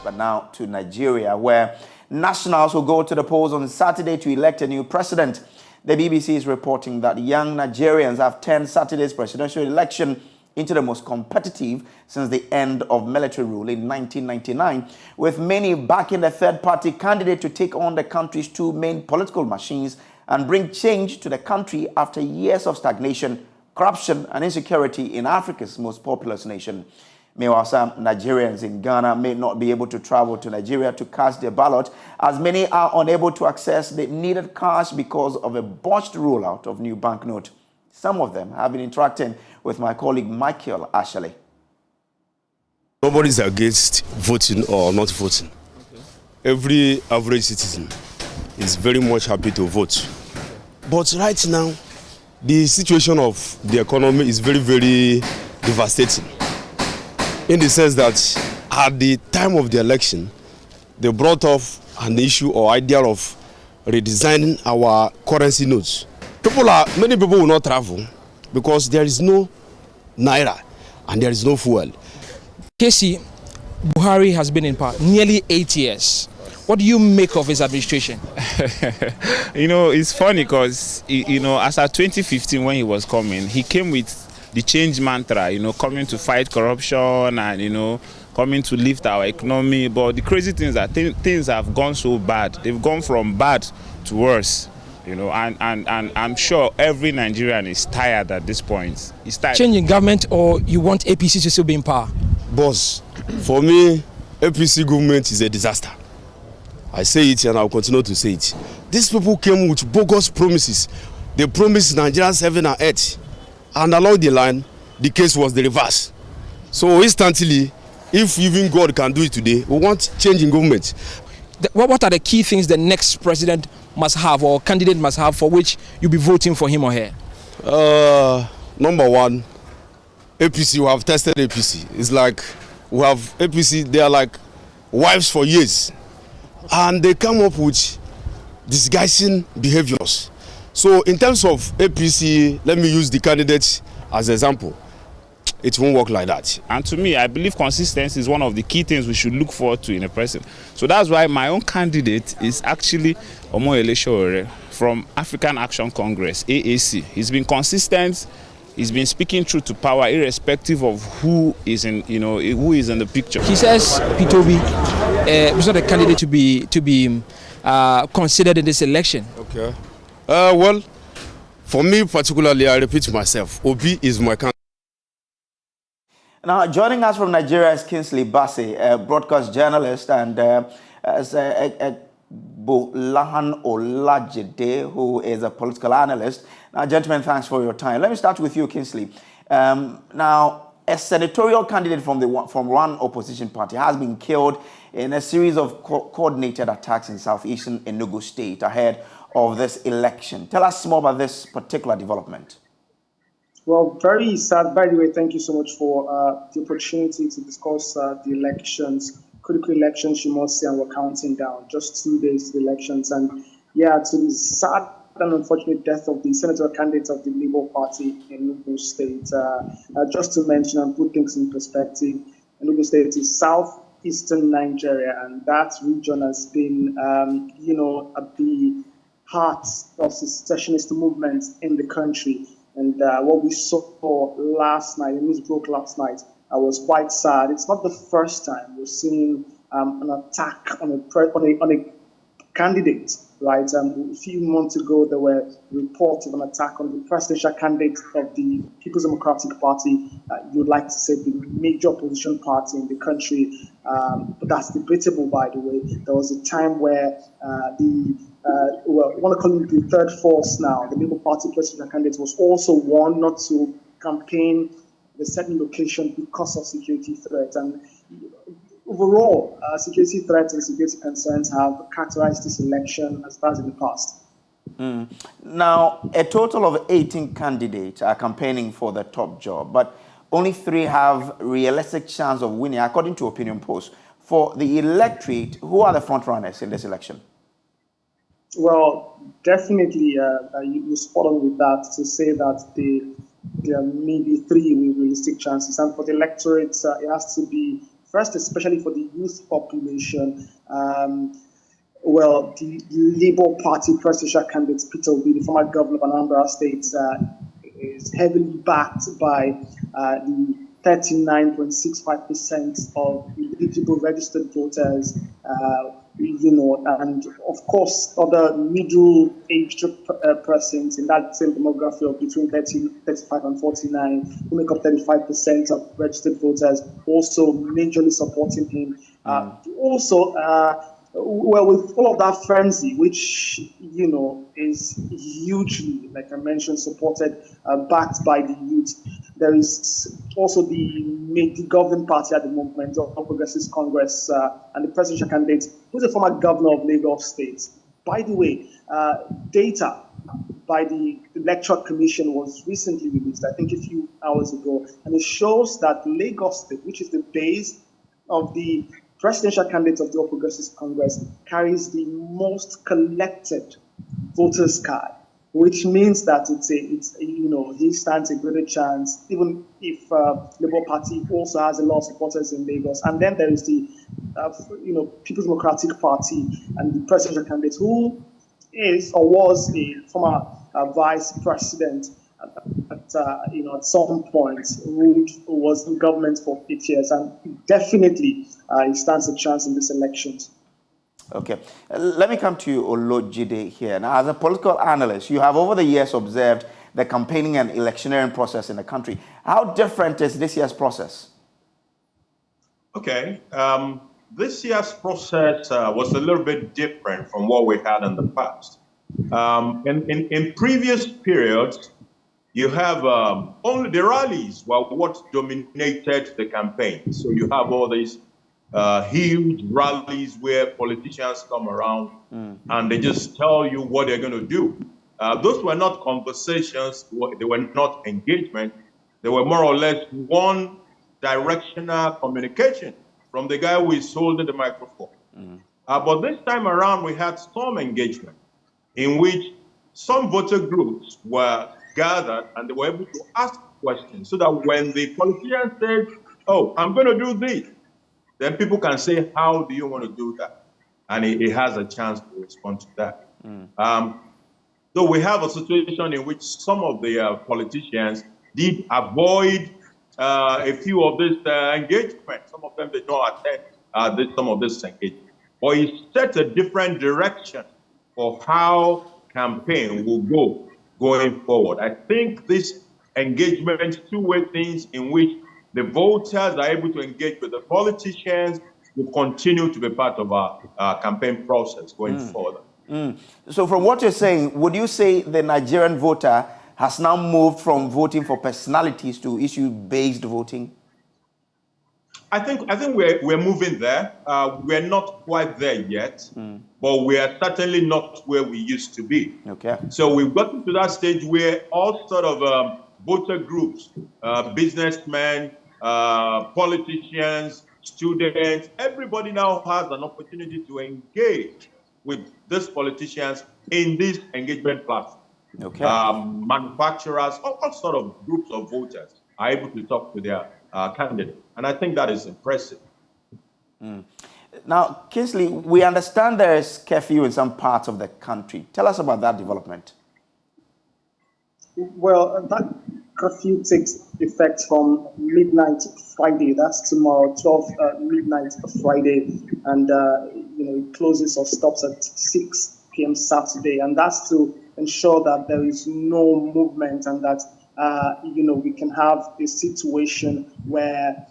But now to Nigeria, where nationals will go to the polls on Saturday to elect a new president. The BBC is reporting that young Nigerians have turned Saturday's presidential election into the most competitive since the end of military rule in 1999, with many backing the third-party candidate to take on the country's two main political machines and bring change to the country after years of stagnation, corruption, and insecurity in Africa's most populous nation. Meanwhile, some Nigerians in Ghana may not be able to travel to Nigeria to cast their ballot, as many are unable to access the needed cash because of a botched rollout of new banknote. Some of them have been interacting with my colleague Michael Ashley. Nobody's against voting or not voting. Okay. Every average citizen is very much happy to vote. But right now, the situation of the economy is very, very devastating. In the sense that at the time of the election, they brought up an issue or idea of redesigning our currency notes. Many people will not travel because there is no naira and there is no fuel. Casey, Buhari has been in power nearly 8 years. What do you make of his administration? It's funny because, as at 2015 when he was coming, he came with the change mantra, coming to fight corruption and, coming to lift our economy. But the crazy thing is that things have gone so bad. They've gone from bad to worse, and I'm sure every Nigerian is tired at this point. He's tired. Changing government, or you want APC to still be in power? Boss, for me, APC government is a disaster. I say it and I'll continue to say it. These people came with bogus promises. They promised Nigerians heaven and earth. And along the line, the case was the reverse. So instantly, if even God can do it today, we want change in government. What are the key things the next president must have or candidate must have for which you'll be voting for him or her? Number one, APC, we have tested APC. It's like we have APC, they are like wives for years. And they come up with disguising behaviors. So in terms of APC, let me use the candidates as an example. It won't work like that. And to me, I believe consistency is one of the key things we should look forward to in a president. So that's why my own candidate is actually Omoyele Sowore from African Action Congress, AAC. He's been consistent. He's been speaking truth to power, irrespective of who is in, who is in the picture. He says P2B is not a candidate to be considered in this election. Okay. Well, for me particularly, I repeat myself, Obi is my candidate. Now, joining us from Nigeria is Kingsley Bassey, a broadcast journalist, and Bolahan Olajide, who is a political analyst. Now, gentlemen, thanks for your time. Let me start with you, Kingsley. Now, a senatorial candidate from one opposition party has been killed in a series of coordinated attacks in southeastern Enugu State ahead of this election. Tell us more about this particular development. Well, very sad. By the way, thank you so much for the opportunity to discuss the elections, critical elections, you must say, and we're counting down. Just 2 days to the elections. And yeah, to the sad and unfortunate death of the senatorial candidate of the Labour Party in Enugu State. Just to mention and put things in perspective, Enugu State is southeastern Nigeria, and that region has been, at the heart of the secessionist movement in the country. And what we saw last night, the news broke last night, was quite sad. It's not the first time we're seeing an attack on a candidate, right? A few months ago, there were reports of an attack on the presidential candidate of the People's Democratic Party. You'd like to say the major opposition party in the country, but that's debatable, by the way. There was a time where I want to call him the third force now, the Labour Party presidential candidate, was also warned not to campaign at a certain location because of security threats. And overall, security threats and security concerns have characterized this election as bad as in the past. Now, a total of 18 candidates are campaigning for the top job, but only 3 have realistic chance of winning, according to opinion polls. For the electorate, who are the front runners in this election? Well, definitely, you spot on with that to say that there may be 3 with realistic chances. And for the electorate, it has to be First, especially for the youth population, well, the Labour Party presidential candidate Peter Obi, the former governor of Anambra State, is heavily backed by the 39.65% of eligible registered voters, and of course, other middle-aged persons in that same demography of between 35 and 49, who make up 35% of registered voters, also majorly supporting him. Well, with all of that frenzy, which, is hugely, like I mentioned, supported, backed by the youth, there is also the governing party at the moment, the All Progressives Congress, and the presidential candidate, who's a former governor of Lagos State. By the way, data by the Electoral Commission was recently released, I think a few hours ago, and it shows that Lagos State, which is the base of the presidential candidate of the All Progressives Congress, carries the most collected voters card, which means that he stands a greater chance, even if Labour Party also has a lot of supporters in Lagos. And then there is the People's Democratic Party and the presidential candidate, who is or was a former vice president at some point, who was in government for 8 years, and definitely he stands a chance in these elections. Okay, let me come to you, Olojide, here. Now, as a political analyst, you have over the years observed the campaigning and electioneering process in the country. How different is this year's process? Okay, this year's process was a little bit different from what we had in the past. In previous periods, you have only the rallies were what dominated the campaign. So you have all these huge rallies where politicians come around and they just tell you what they're going to do. Those were not conversations, they were not engagement. They were more or less one directional communication from the guy who is holding the microphone. But this time around, we had some engagement in which some voter groups were gathered and they were able to ask questions, so that when the politician said, "Oh, I'm going to do this," then people can say, "How do you want to do that?" And he has a chance to respond to that. So we have a situation in which some of the politicians did avoid a few of this engagement. Some of them did not attend some of this engagement. Or it sets a different direction for how campaign will go going forward. I think this engagement, two-way things in which the voters are able to engage with the politicians, will continue to be part of our campaign process going forward. So from what you're saying, would you say the Nigerian voter has now moved from voting for personalities to issue-based voting? I think we're moving there. We're not quite there yet, but we are certainly not where we used to be. Okay. So we've gotten to that stage where all sort of voter groups, businessmen, politicians, students, everybody now has an opportunity to engage with these politicians in this engagement platform. Okay. Manufacturers, all sort of groups of voters are able to talk to their candidate. And I think that is impressive. Now, Kingsley, we understand there is curfew in some parts of the country. Tell us about that development. Well, that curfew takes effect from midnight Friday. That's tomorrow, 12 midnight Friday. And, it closes or stops at 6 p.m. Saturday. And that's to ensure that there is no movement and that, we can have a situation where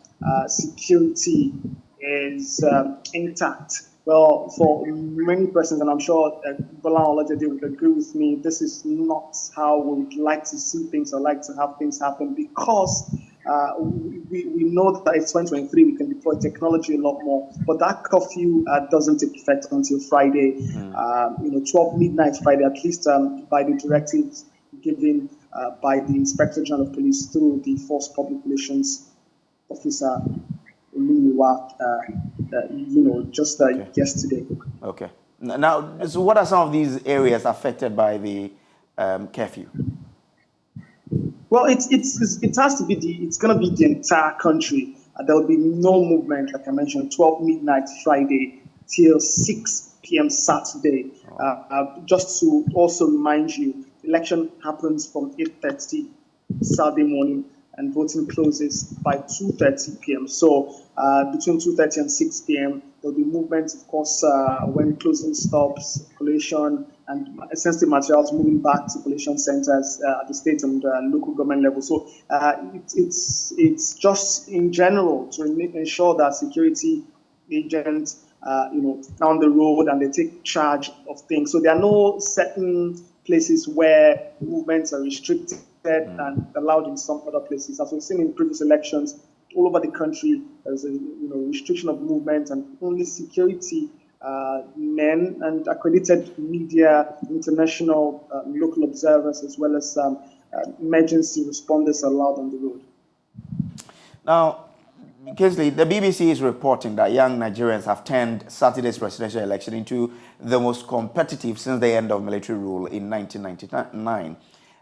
security is intact. Well, for many persons, and I'm sure Bola Olajide would agree with me, this is not how we would like to see things or like to have things happen, because we know that it's 2023, we can deploy technology a lot more, but that curfew doesn't take effect until Friday, 12 midnight Friday, at least by the directives given by the Inspector General of Police through the Force Public Relations Officer, just yesterday. Okay. Now, so what are some of these areas affected by the curfew? Well, it has to be it's going to be the entire country. There will be no movement, like I mentioned, 12 midnight Friday till 6 p.m. Saturday. Just to also remind you, the election happens from 8:30 Saturday morning, and voting closes by 2:30 p.m. So between 2:30 and 6 p.m., there'll be movement, of course, when closing stops, collation, and sensitive materials moving back to collation centers at the state and local government level. So it's just in general to ensure that security agents, down the road, and they take charge of things. So there are no certain places where movements are restricted and allowed in some other places. As we've seen in previous elections, all over the country, there's a restriction of movement, and only security men and accredited media, international, local observers, as well as emergency responders allowed on the road. Now, Kingsley, the BBC is reporting that young Nigerians have turned Saturday's presidential election into the most competitive since the end of military rule in 1999.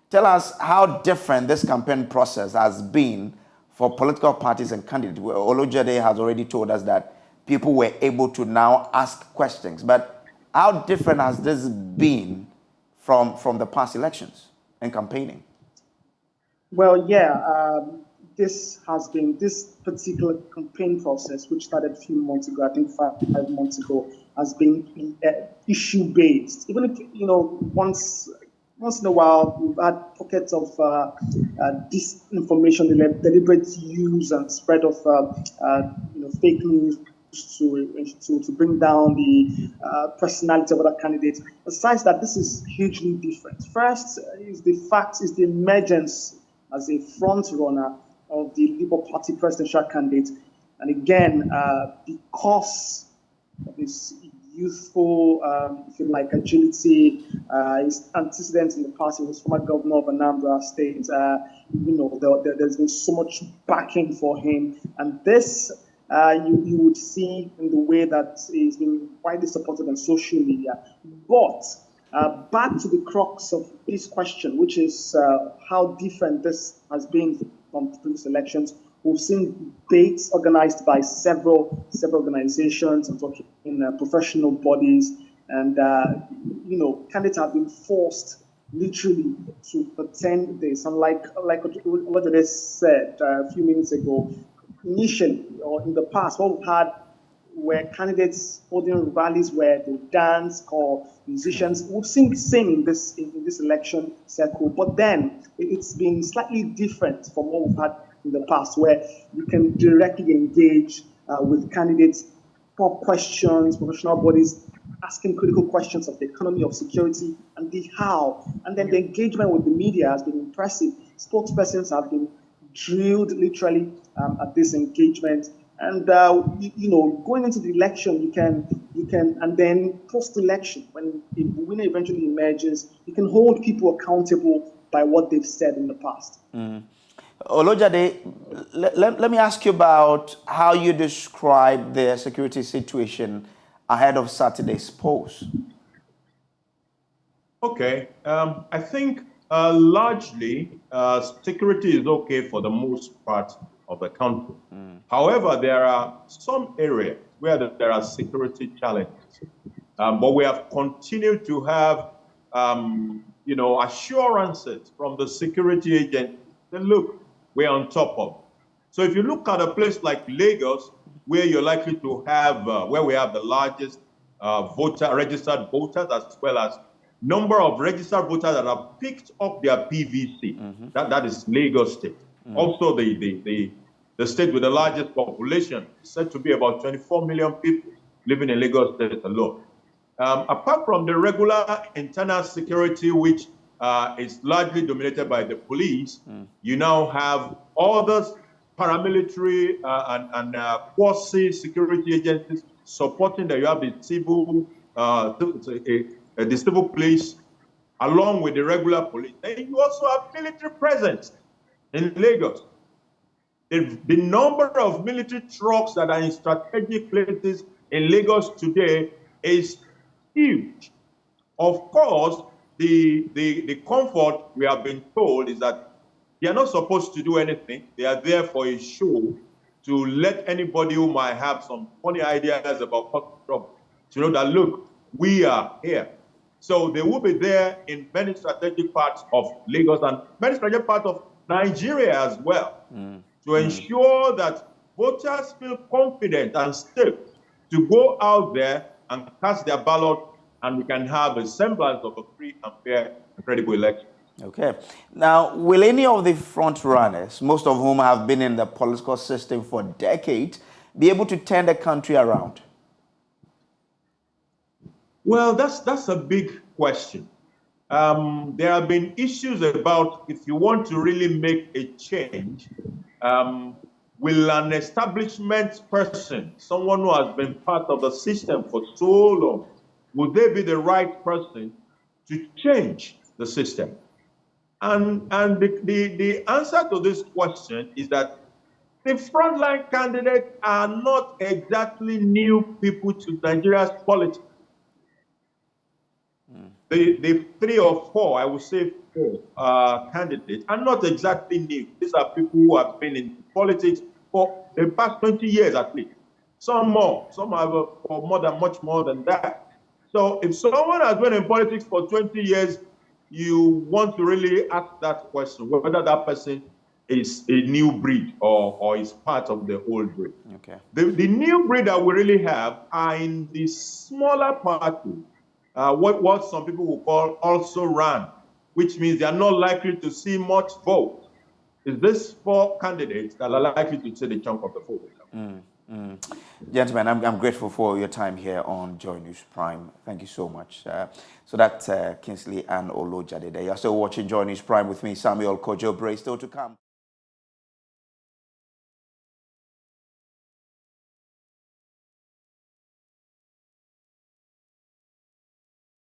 Tell us how different this campaign process has been for political parties and candidates. Olojade has already told us that people were able to now ask questions. But how different has this been from the past elections and campaigning? Well, this particular campaign process, which started a few months ago, I think 5 months ago, has been issue-based. Even if, once in a while, we've had pockets of disinformation, deliberate use and spread of fake news to bring down the personality of other candidates. Besides that, this is hugely different. First is the emergence as a front runner of the Labour Party presidential candidate, and again, because of his youthful, if you like, agility, his antecedents in the past. He was former governor of Anambra State. There's been so much backing for him, and this you would see in the way that he's been widely supported on social media. But back to the crux of this question, which is how different this has been from previous elections. We've seen debates organized by several organizations. I'm talking professional bodies, and candidates have been forced literally to pretend this. And like what they said a few minutes ago, initially or in the past, what we've had were candidates holding rallies where they dance, call musicians. We've seen the same in this election cycle, but then it's been slightly different from what we've had in the past, where you can directly engage with candidates, pop questions, professional bodies asking critical questions of the economy, of security, and the how. And then the engagement with the media has been impressive. Spokespersons have been drilled literally at this engagement. And going into the election, you can, and then post-election, when the winner eventually emerges, you can hold people accountable by what they've said in the past. Olojade, let me ask you about how you describe the security situation ahead of Saturday's polls. Okay, I think largely security is okay for the most part of the country. However, there are some areas where there are security challenges, but we have continued to have, assurances from the security agent that, look, we're on top of it. So if you look at a place like Lagos, where you're likely to have, where we have the largest registered voters, as well as number of registered voters that have picked up their PVC, that is Lagos State. Also, the state with the largest population is said to be about 24 million people living in Lagos State alone. Apart from the regular internal security, which is largely dominated by the police, you now have other paramilitary and quasi-security agencies supporting that. You have the civil police along with the regular police. And you also have military presence in Lagos. The number of military trucks that are in strategic places in Lagos today is huge. Of course, the comfort we have been told is that they are not supposed to do anything. They are there for a show to let anybody who might have some funny ideas about Trump to know that, look, we are here. So they will be there in many strategic parts of Lagos and many strategic parts of Nigeria as well, to ensure that voters feel confident and safe to go out there and cast their ballot, and we can have a semblance of a free and fair and credible election. Okay. Now, will any of the front runners, most of whom have been in the political system for decades, be able to turn the country around? Well, that's a big question. There have been issues about if you want to really make a change, will an establishment person, someone who has been part of the system for so long, will they be the right person to change the system? And the answer to this question is that the frontline candidates are not exactly new people to Nigeria's politics. The 3 or 4, I would say 4 candidates are not exactly new. These are people who have been in politics for the past 20 years at least. Some more, some have for much more than that. So if someone has been in politics for 20 years, you want to really ask that question, whether that person is a new breed or is part of the old breed. Okay. The new breed that we really have are in the smaller parties, what some people will call also ran, which means they are not likely to see much vote. It's these 4 candidates that are likely to see the chunk of the vote. Gentlemen, I'm grateful for your time here on JoyNews Prime. Thank you so much. So that's Kingsley and Olojade there. You're still watching JoyNews Prime with me, Samuel Kojo Bray, still to come.